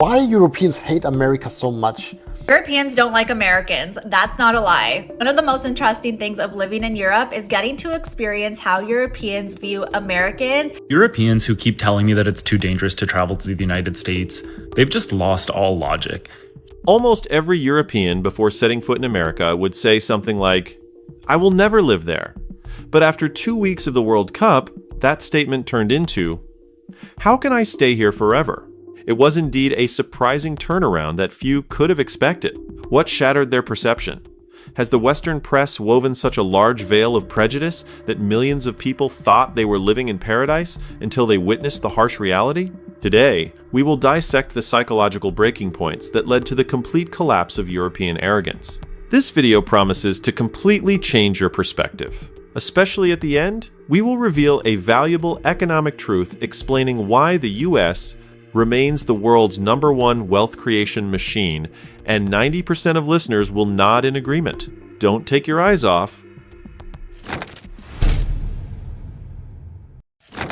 Why Europeans hate America so much? Europeans don't like Americans. That's not a lie. One of the most interesting things of living in Europe is getting to experience how Europeans view Americans. Europeans who keep telling me that it's too dangerous to travel to the United States, they've just lost all logic. Almost every European before setting foot in America would say something like, "I will never live there." But after 2 weeks of the World Cup, that statement turned into, "How can I stay here forever?" It was indeed a surprising turnaround that few could have expected. What shattered their perception? Has the Western press woven such a large veil of prejudice that millions of people thought they were living in paradise until they witnessed the harsh reality? Today, we will dissect the psychological breaking points that led to the complete collapse of European arrogance. This video promises to completely change your perspective. Especially at the end, we will reveal a valuable economic truth explaining why the US remains the world's #1 wealth creation machine, and 90% of listeners will nod in agreement. Don't take your eyes off.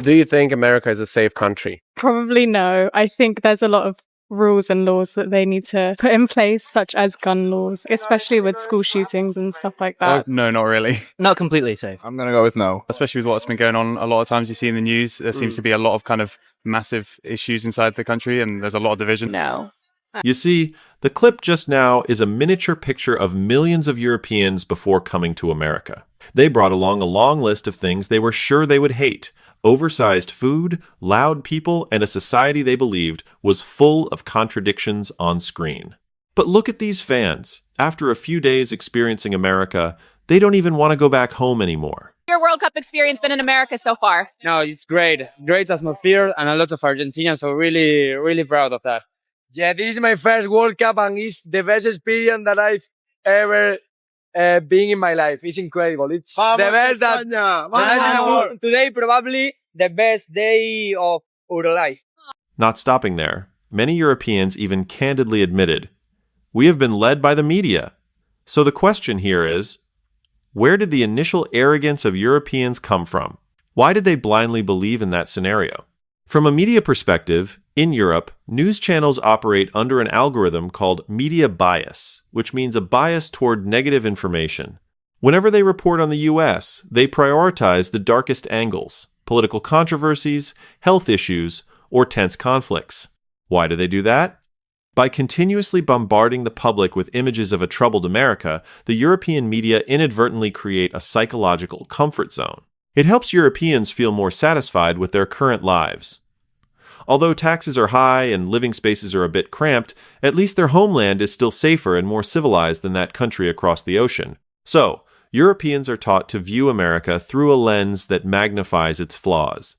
Do you think America is a safe country? Probably no. I think there's a lot of rules and laws that they need to put in place, such as gun laws, especially with school shootings and stuff like that. No, not really. Not completely safe. I'm going to go with no. Especially with what's been going on, a lot of times you see in the news, there seems to be a lot of kind of massive issues inside the country, and there's a lot of division. No. You see, the clip just now is a miniature picture of millions of Europeans before coming to America. They brought along a long list of things they were sure they would hate: oversized food, loud people, and a society they believed was full of contradictions on screen. But look at these fans. After a few days experiencing America, they don't even want to go back home anymore. Your World Cup experience been in America so far? No, it's great. Great atmosphere and a lot of Argentinians, so really, really proud of that. Yeah, this is my first World Cup and it's the best experience that I've ever been in my life. It's incredible. It's the best that Today, probably the best day of our life. Not stopping there, many Europeans even candidly admitted, "We have been led by the media." So the question here is, where did the initial arrogance of Europeans come from? Why did they blindly believe in that scenario? From a media perspective, in Europe, news channels operate under an algorithm called media bias, which means a bias toward negative information. Whenever they report on the US, they prioritize the darkest angles: political controversies, health issues, or tense conflicts. Why do they do that? By continuously bombarding the public with images of a troubled America, the European media inadvertently create a psychological comfort zone. It helps Europeans feel more satisfied with their current lives. Although taxes are high and living spaces are a bit cramped, at least their homeland is still safer and more civilized than that country across the ocean. So, Europeans are taught to view America through a lens that magnifies its flaws.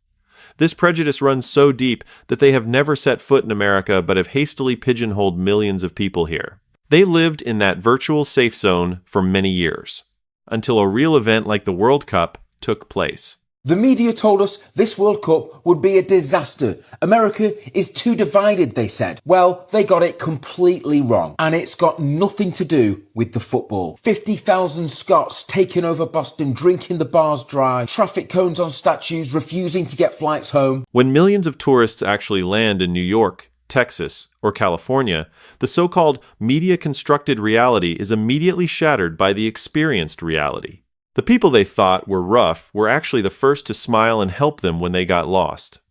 This prejudice runs so deep that they have never set foot in America but have hastily pigeonholed millions of people here. They lived in that virtual safe zone for many years, until a real event like the World Cup took place. The media told us this World Cup would be a disaster. America is too divided, they said. Well, they got it completely wrong. And it's got nothing to do with the football. 50,000 Scots taking over Boston, drinking the bars dry, traffic cones on statues, refusing to get flights home. When millions of tourists actually land in New York, Texas, or California, the so-called media-constructed reality is immediately shattered by the experienced reality. The people they thought were rough were actually the first to smile and help them when they got lost.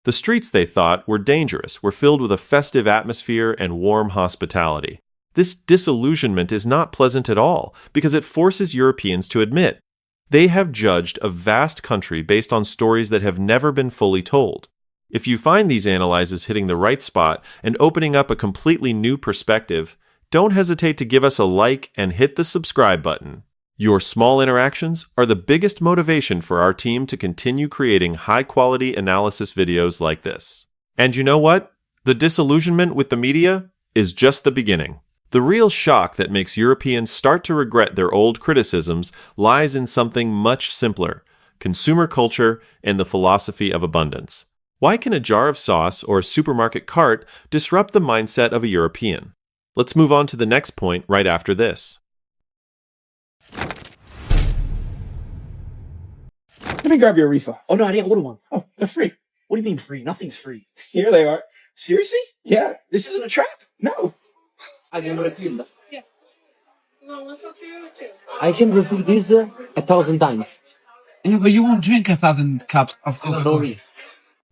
The streets they thought were dangerous were filled with a festive atmosphere and warm hospitality. This disillusionment is not pleasant at all because it forces Europeans to admit they have judged a vast country based on stories that have never been fully told. If you find these analyses hitting the right spot and opening up a completely new perspective, don't hesitate to give us a like and hit the subscribe button. Your small interactions are the biggest motivation for our team to continue creating high-quality analysis videos like this. And you know what? The disillusionment with the media is just the beginning. The real shock that makes Europeans start to regret their old criticisms lies in something much simpler: consumer culture and the philosophy of abundance. Why can a jar of sauce or a supermarket cart disrupt the mindset of a European? Let's move on to the next point right after this. Let me grab your refill. Oh, no, I didn't order one. Oh, they're free. What do you mean free? Nothing's free. Here they are. Seriously? Yeah. This isn't a trap? No. I can refill that. Yeah. I can refill this 1,000 times. Yeah, but you won't drink 1,000 cups of Coca-Cola.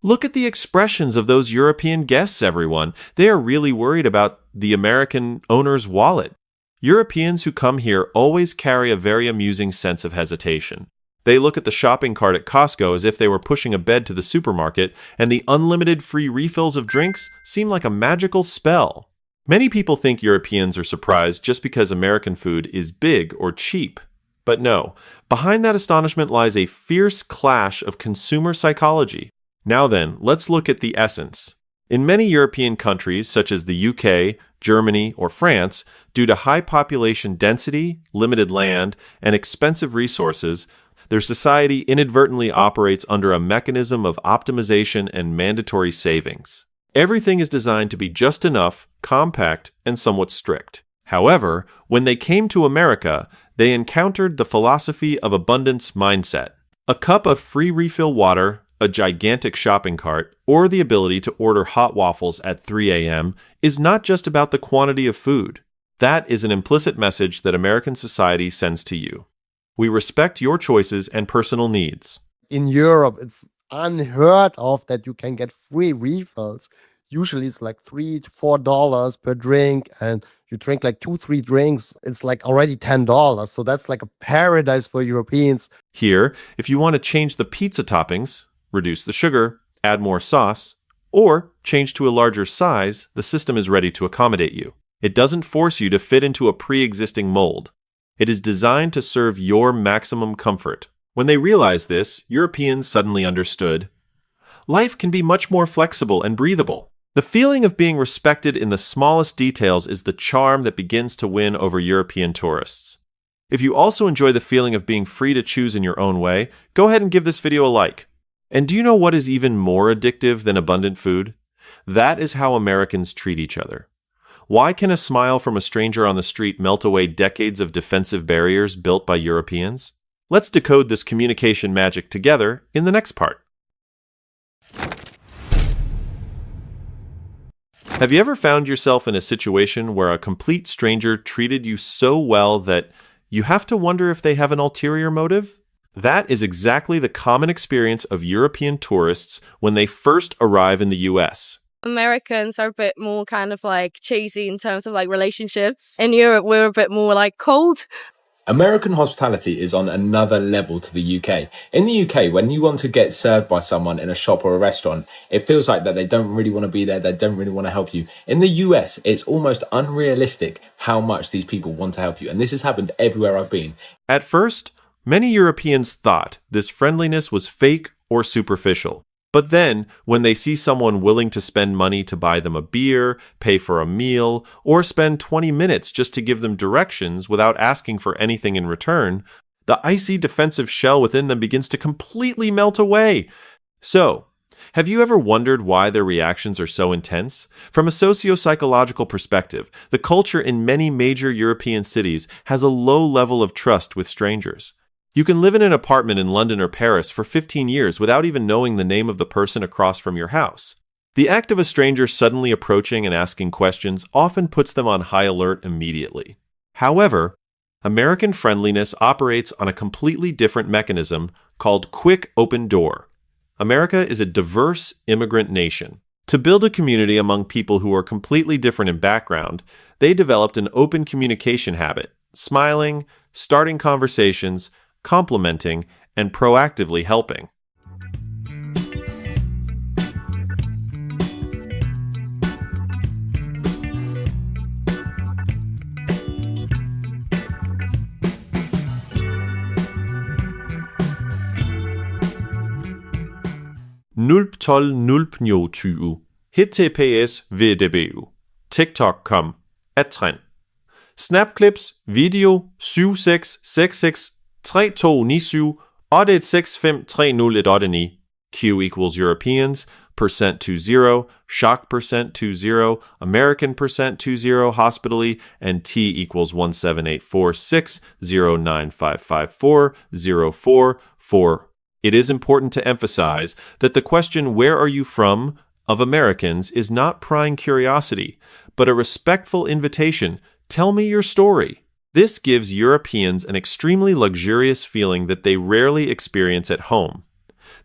Look at the expressions of those European guests, everyone. They are really worried about the American owner's wallet. Europeans who come here always carry a very amusing sense of hesitation. They look at the shopping cart at Costco as if they were pushing a bed to the supermarket, and the unlimited free refills of drinks seem like a magical spell. Many people think Europeans are surprised just because American food is big or cheap. But no, behind that astonishment lies a fierce clash of consumer psychology. Now then, let's look at the essence. In many European countries, such as the UK, Germany, or France, due to high population density, limited land, and expensive resources, their society inadvertently operates under a mechanism of optimization and mandatory savings. Everything is designed to be just enough, compact, and somewhat strict. However, when they came to America, they encountered the philosophy of abundance mindset. A cup of free refill water, a gigantic shopping cart, or the ability to order hot waffles at 3 a.m. is not just about the quantity of food. That is an implicit message that American society sends to you. We respect your choices and personal needs. In Europe, it's unheard of that you can get free refills. Usually it's like $3 to $4 per drink, and you drink like 2-3 drinks, it's like already $10. So that's like a paradise for Europeans. Here, if you want to change the pizza toppings, reduce the sugar, add more sauce, or change to a larger size, the system is ready to accommodate you. It doesn't force you to fit into a pre-existing mold. It is designed to serve your maximum comfort. When they realized this, Europeans suddenly understood. Life can be much more flexible and breathable. The feeling of being respected in the smallest details is the charm that begins to win over European tourists. If you also enjoy the feeling of being free to choose in your own way, go ahead and give this video a like. And do you know what is even more addictive than abundant food? That is how Americans treat each other. Why can a smile from a stranger on the street melt away decades of defensive barriers built by Europeans? Let's decode this communication magic together in the next part. Have you ever found yourself in a situation where a complete stranger treated you so well that you have to wonder if they have an ulterior motive? That is exactly the common experience of European tourists when they first arrive in the US. Americans are a bit more kind of like cheesy in terms of like relationships. In Europe, we're a bit more like cold. American hospitality is on another level to the UK. In the UK, when you want to get served by someone in a shop or a restaurant, it feels like that they don't really want to be there, they don't really want to help you. In the US, it's almost unrealistic how much these people want to help you, and this has happened everywhere I've been. At first, many Europeans thought this friendliness was fake or superficial. But then, when they see someone willing to spend money to buy them a beer, pay for a meal, or spend 20 minutes just to give them directions without asking for anything in return, the icy defensive shell within them begins to completely melt away. So, have you ever wondered why their reactions are so intense? From a socio-psychological perspective, the culture in many major European cities has a low level of trust with strangers. You can live in an apartment in London or Paris for 15 years without even knowing the name of the person across from your house. The act of a stranger suddenly approaching and asking questions often puts them on high alert immediately. However, American friendliness operates on a completely different mechanism called quick open door. America is a diverse immigrant nation. To build a community among people who are completely different in background, they developed an open communication habit, smiling, starting conversations, complimenting, and proactively helping. HTTPS VDBU. TikTok.com. @trend. Snapclips video 7666 3297 816530189. Q equals Europeans, %20, shock %20, American %20, hospitally, and T equals 1784609554044. It is important to emphasize that the question, where are you from, of Americans is not prying curiosity, but a respectful invitation. Tell me your story. This gives Europeans an extremely luxurious feeling that they rarely experience at home.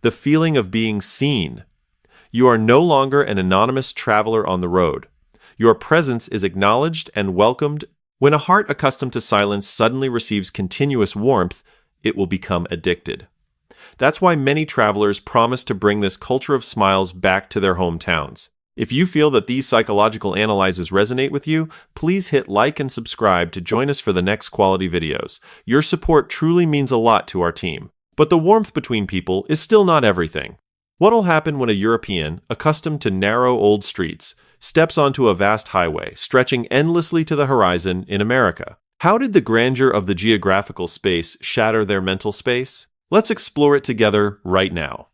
The feeling of being seen. You are no longer an anonymous traveler on the road. Your presence is acknowledged and welcomed. When a heart accustomed to silence suddenly receives continuous warmth, it will become addicted. That's why many travelers promise to bring this culture of smiles back to their hometowns. If you feel that these psychological analyses resonate with you, please hit like and subscribe to join us for the next quality videos. Your support truly means a lot to our team. But the warmth between people is still not everything. What'll happen when a European, accustomed to narrow old streets, steps onto a vast highway stretching endlessly to the horizon in America? How did the grandeur of the geographical space shatter their mental space? Let's explore it together right now.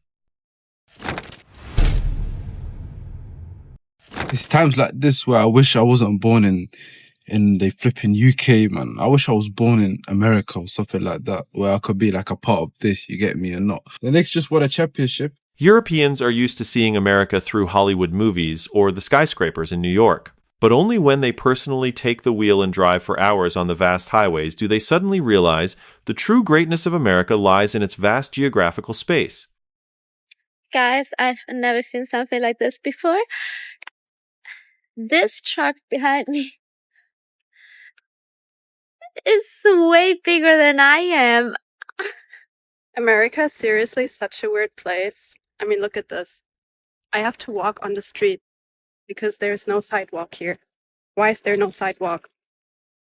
It's times like this where I wish I wasn't born in the flipping UK, man. I wish I was born in America or something like that, where I could be like a part of this, you get me, and not. The Knicks just won a championship. Europeans are used to seeing America through Hollywood movies or the skyscrapers in New York. But only when they personally take the wheel and drive for hours on the vast highways do they suddenly realize the true greatness of America lies in its vast geographical space. Guys, I've never seen something like this before. This truck behind me is way bigger than I am. America is seriously such a weird place. I mean, look at this. I have to walk on the street because there's no sidewalk here. Why is there no sidewalk?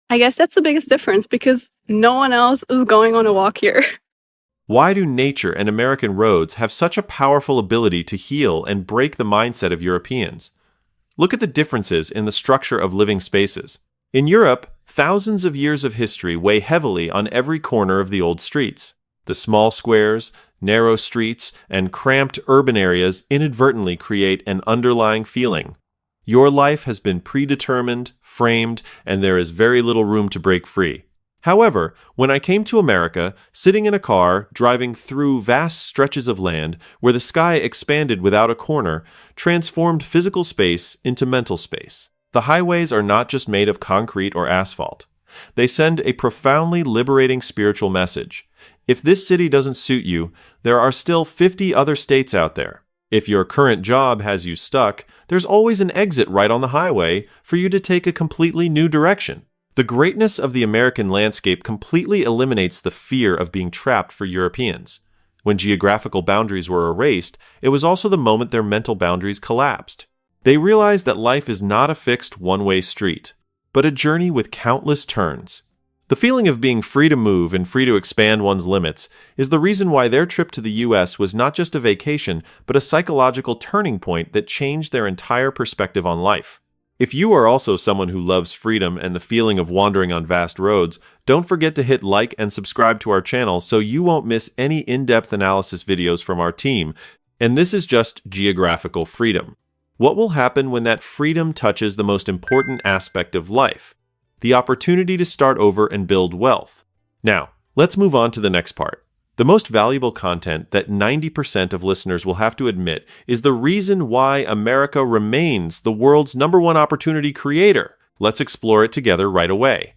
I guess that's the biggest difference because no one else is going on a walk here. Why do nature and American roads have such a powerful ability to heal and break the mindset of Europeans? Look at the differences in the structure of living spaces. In Europe, thousands of years of history weigh heavily on every corner of the old streets. The small squares, narrow streets, and cramped urban areas inadvertently create an underlying feeling. Your life has been predetermined, framed, and there is very little room to break free. However, when I came to America, sitting in a car, driving through vast stretches of land where the sky expanded without a corner, transformed physical space into mental space. The highways are not just made of concrete or asphalt. They send a profoundly liberating spiritual message. If this city doesn't suit you, there are still 50 other states out there. If your current job has you stuck, there's always an exit right on the highway for you to take a completely new direction. The greatness of the American landscape completely eliminates the fear of being trapped for Europeans. When geographical boundaries were erased, it was also the moment their mental boundaries collapsed. They realized that life is not a fixed one-way street, but a journey with countless turns. The feeling of being free to move and free to expand one's limits is the reason why their trip to the US was not just a vacation, but a psychological turning point that changed their entire perspective on life. If you are also someone who loves freedom and the feeling of wandering on vast roads, don't forget to hit like and subscribe to our channel so you won't miss any in-depth analysis videos from our team. And this is just geographical freedom. What will happen when that freedom touches the most important aspect of life? The opportunity to start over and build wealth. Now, let's move on to the next part. The most valuable content that 90% of listeners will have to admit is the reason why America remains the world's #1 opportunity creator. Let's explore it together right away.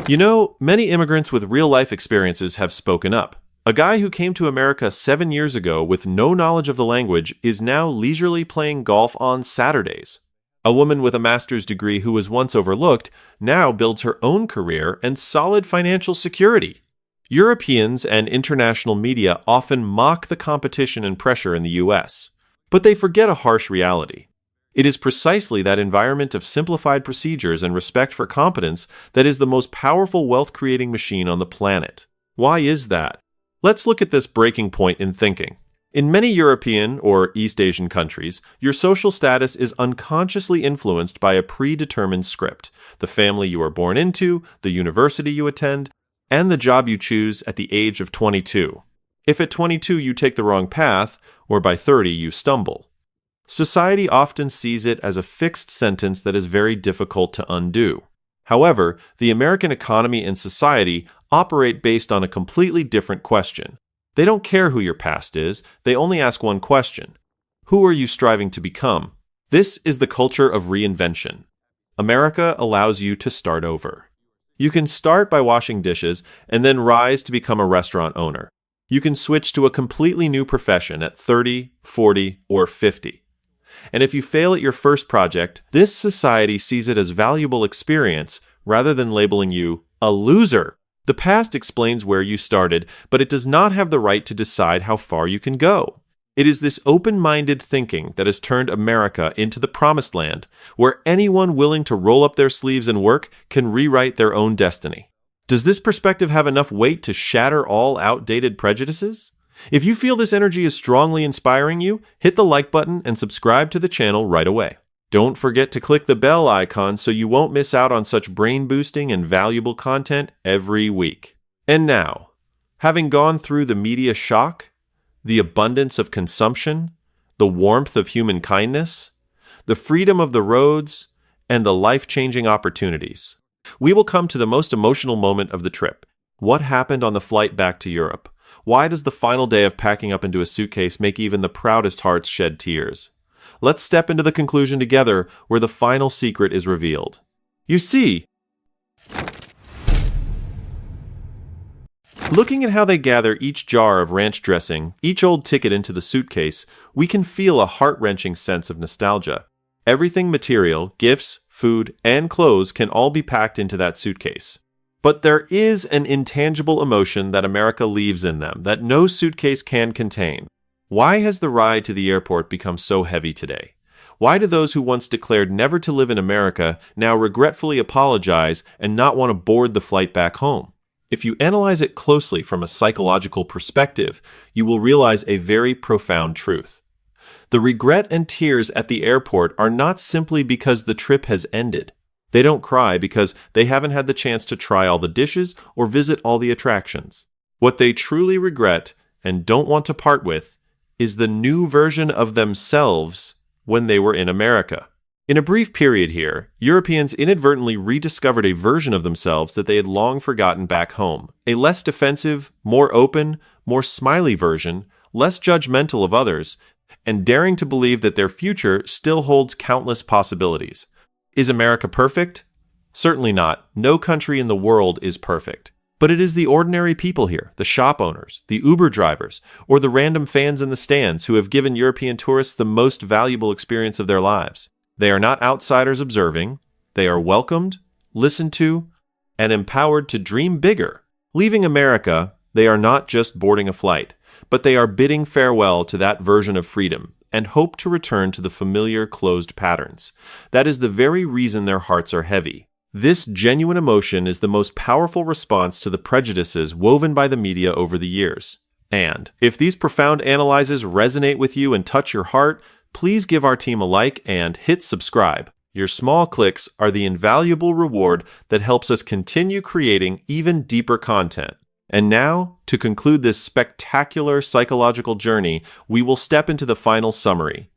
You know, many immigrants with real-life experiences have spoken up. A guy who came to America 7 years ago with no knowledge of the language is now leisurely playing golf on Saturdays. A woman with a master's degree who was once overlooked now builds her own career and solid financial security. Europeans and international media often mock the competition and pressure in the US, but they forget a harsh reality. It is precisely that environment of simplified procedures and respect for competence that is the most powerful wealth-creating machine on the planet. Why is that? Let's look at this breaking point in thinking. In many European or East Asian countries, your social status is unconsciously influenced by a predetermined script: the family you are born into, the university you attend, and the job you choose at the age of 22. If at 22 you take the wrong path, or by 30 you stumble. Society often sees it as a fixed sentence that is very difficult to undo. However, the American economy and society operate based on a completely different question. They don't care who your past is, they only ask one question: who are you striving to become? This is the culture of reinvention. America allows you to start over. You can start by washing dishes and then rise to become a restaurant owner. You can switch to a completely new profession at 30, 40, or 50. And if you fail at your first project, this society sees it as valuable experience rather than labeling you a loser. The past explains where you started, but it does not have the right to decide how far you can go. It is this open-minded thinking that has turned America into the promised land, where anyone willing to roll up their sleeves and work can rewrite their own destiny. Does this perspective have enough weight to shatter all outdated prejudices? If you feel this energy is strongly inspiring you, hit the like button and subscribe to the channel right away. Don't forget to click the bell icon so you won't miss out on such brain-boosting and valuable content every week. And now, having gone through the media shock, the abundance of consumption, the warmth of human kindness, the freedom of the roads, and the life-changing opportunities, we will come to the most emotional moment of the trip. What happened on the flight back to Europe? Why does the final day of packing up into a suitcase make even the proudest hearts shed tears? Let's step into the conclusion together, where the final secret is revealed. You see, looking at how they gather each jar of ranch dressing, each old ticket into the suitcase, we can feel a heart-wrenching sense of nostalgia. Everything material, gifts, food, and clothes can all be packed into that suitcase. But there is an intangible emotion that America leaves in them that no suitcase can contain. Why has the ride to the airport become so heavy today? Why do those who once declared never to live in America now regretfully apologize and not want to board the flight back home? If you analyze it closely from a psychological perspective, you will realize a very profound truth. The regret and tears at the airport are not simply because the trip has ended. They don't cry because they haven't had the chance to try all the dishes or visit all the attractions. What they truly regret and don't want to part with is the new version of themselves when they were in America. In a brief period here, Europeans inadvertently rediscovered a version of themselves that they had long forgotten back home. A less defensive, more open, more smiley version, less judgmental of others, and daring to believe that their future still holds countless possibilities. Is America perfect? Certainly not. No country in the world is perfect. But it is the ordinary people here, the shop owners, the Uber drivers, or the random fans in the stands who have given European tourists the most valuable experience of their lives. They are not outsiders observing. They are welcomed, listened to, and empowered to dream bigger. Leaving America, they are not just boarding a flight, but they are bidding farewell to that version of freedom and hope to return to the familiar closed patterns. That is the very reason their hearts are heavy. This genuine emotion is the most powerful response to the prejudices woven by the media over the years. And if these profound analyses resonate with you and touch your heart, please give our team a like and hit subscribe. Your small clicks are the invaluable reward that helps us continue creating even deeper content. And now, to conclude this spectacular psychological journey, we will step into the final summary.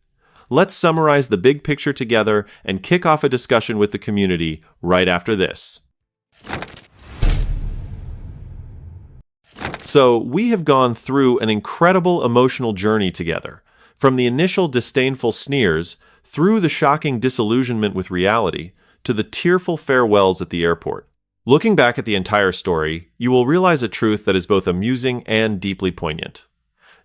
Let's summarize the big picture together and kick off a discussion with the community right after this. So, we have gone through an incredible emotional journey together, from the initial disdainful sneers, through the shocking disillusionment with reality, to the tearful farewells at the airport. Looking back at the entire story, you will realize a truth that is both amusing and deeply poignant.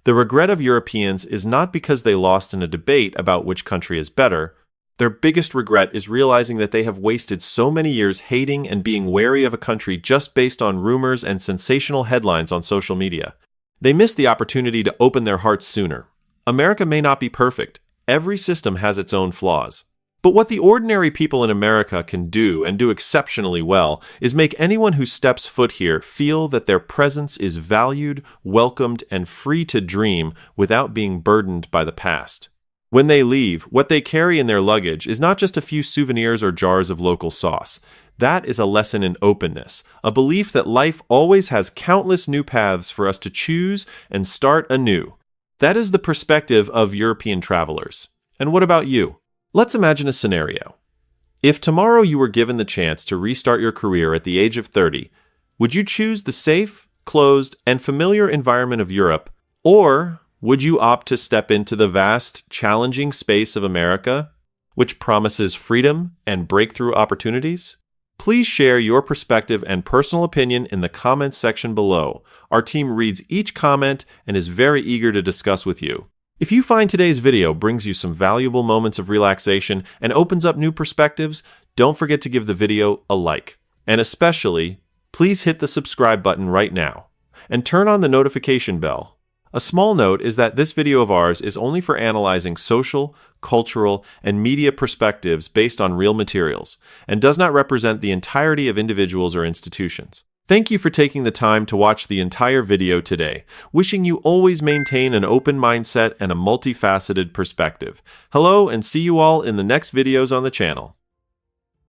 The regret of Europeans is not because they lost in a debate about which country is better. Their biggest regret is realizing that they have wasted so many years hating and being wary of a country just based on rumors and sensational headlines on social media. They missed the opportunity to open their hearts sooner. America may not be perfect. Every system has its own flaws. But what the ordinary people in America can do, and do exceptionally well, is make anyone who steps foot here feel that their presence is valued, welcomed, and free to dream without being burdened by the past. When they leave, what they carry in their luggage is not just a few souvenirs or jars of local sauce. That is a lesson in openness, a belief that life always has countless new paths for us to choose and start anew. That is the perspective of European travelers. And what about you? Let's imagine a scenario. If tomorrow you were given the chance to restart your career at the age of 30, would you choose the safe, closed, and familiar environment of Europe? Or would you opt to step into the vast, challenging space of America, which promises freedom and breakthrough opportunities? Please share your perspective and personal opinion in the comments section below. Our team reads each comment and is very eager to discuss with you. If you find today's video brings you some valuable moments of relaxation and opens up new perspectives, don't forget to give the video a like. And especially, please hit the subscribe button right now and turn on the notification bell. A small note is that this video of ours is only for analyzing social, cultural, and media perspectives based on real materials, and does not represent the entirety of individuals or institutions. Thank you for taking the time to watch the entire video today. Wishing you always maintain an open mindset and a multifaceted perspective. Hello, and see you all in the next videos on the channel.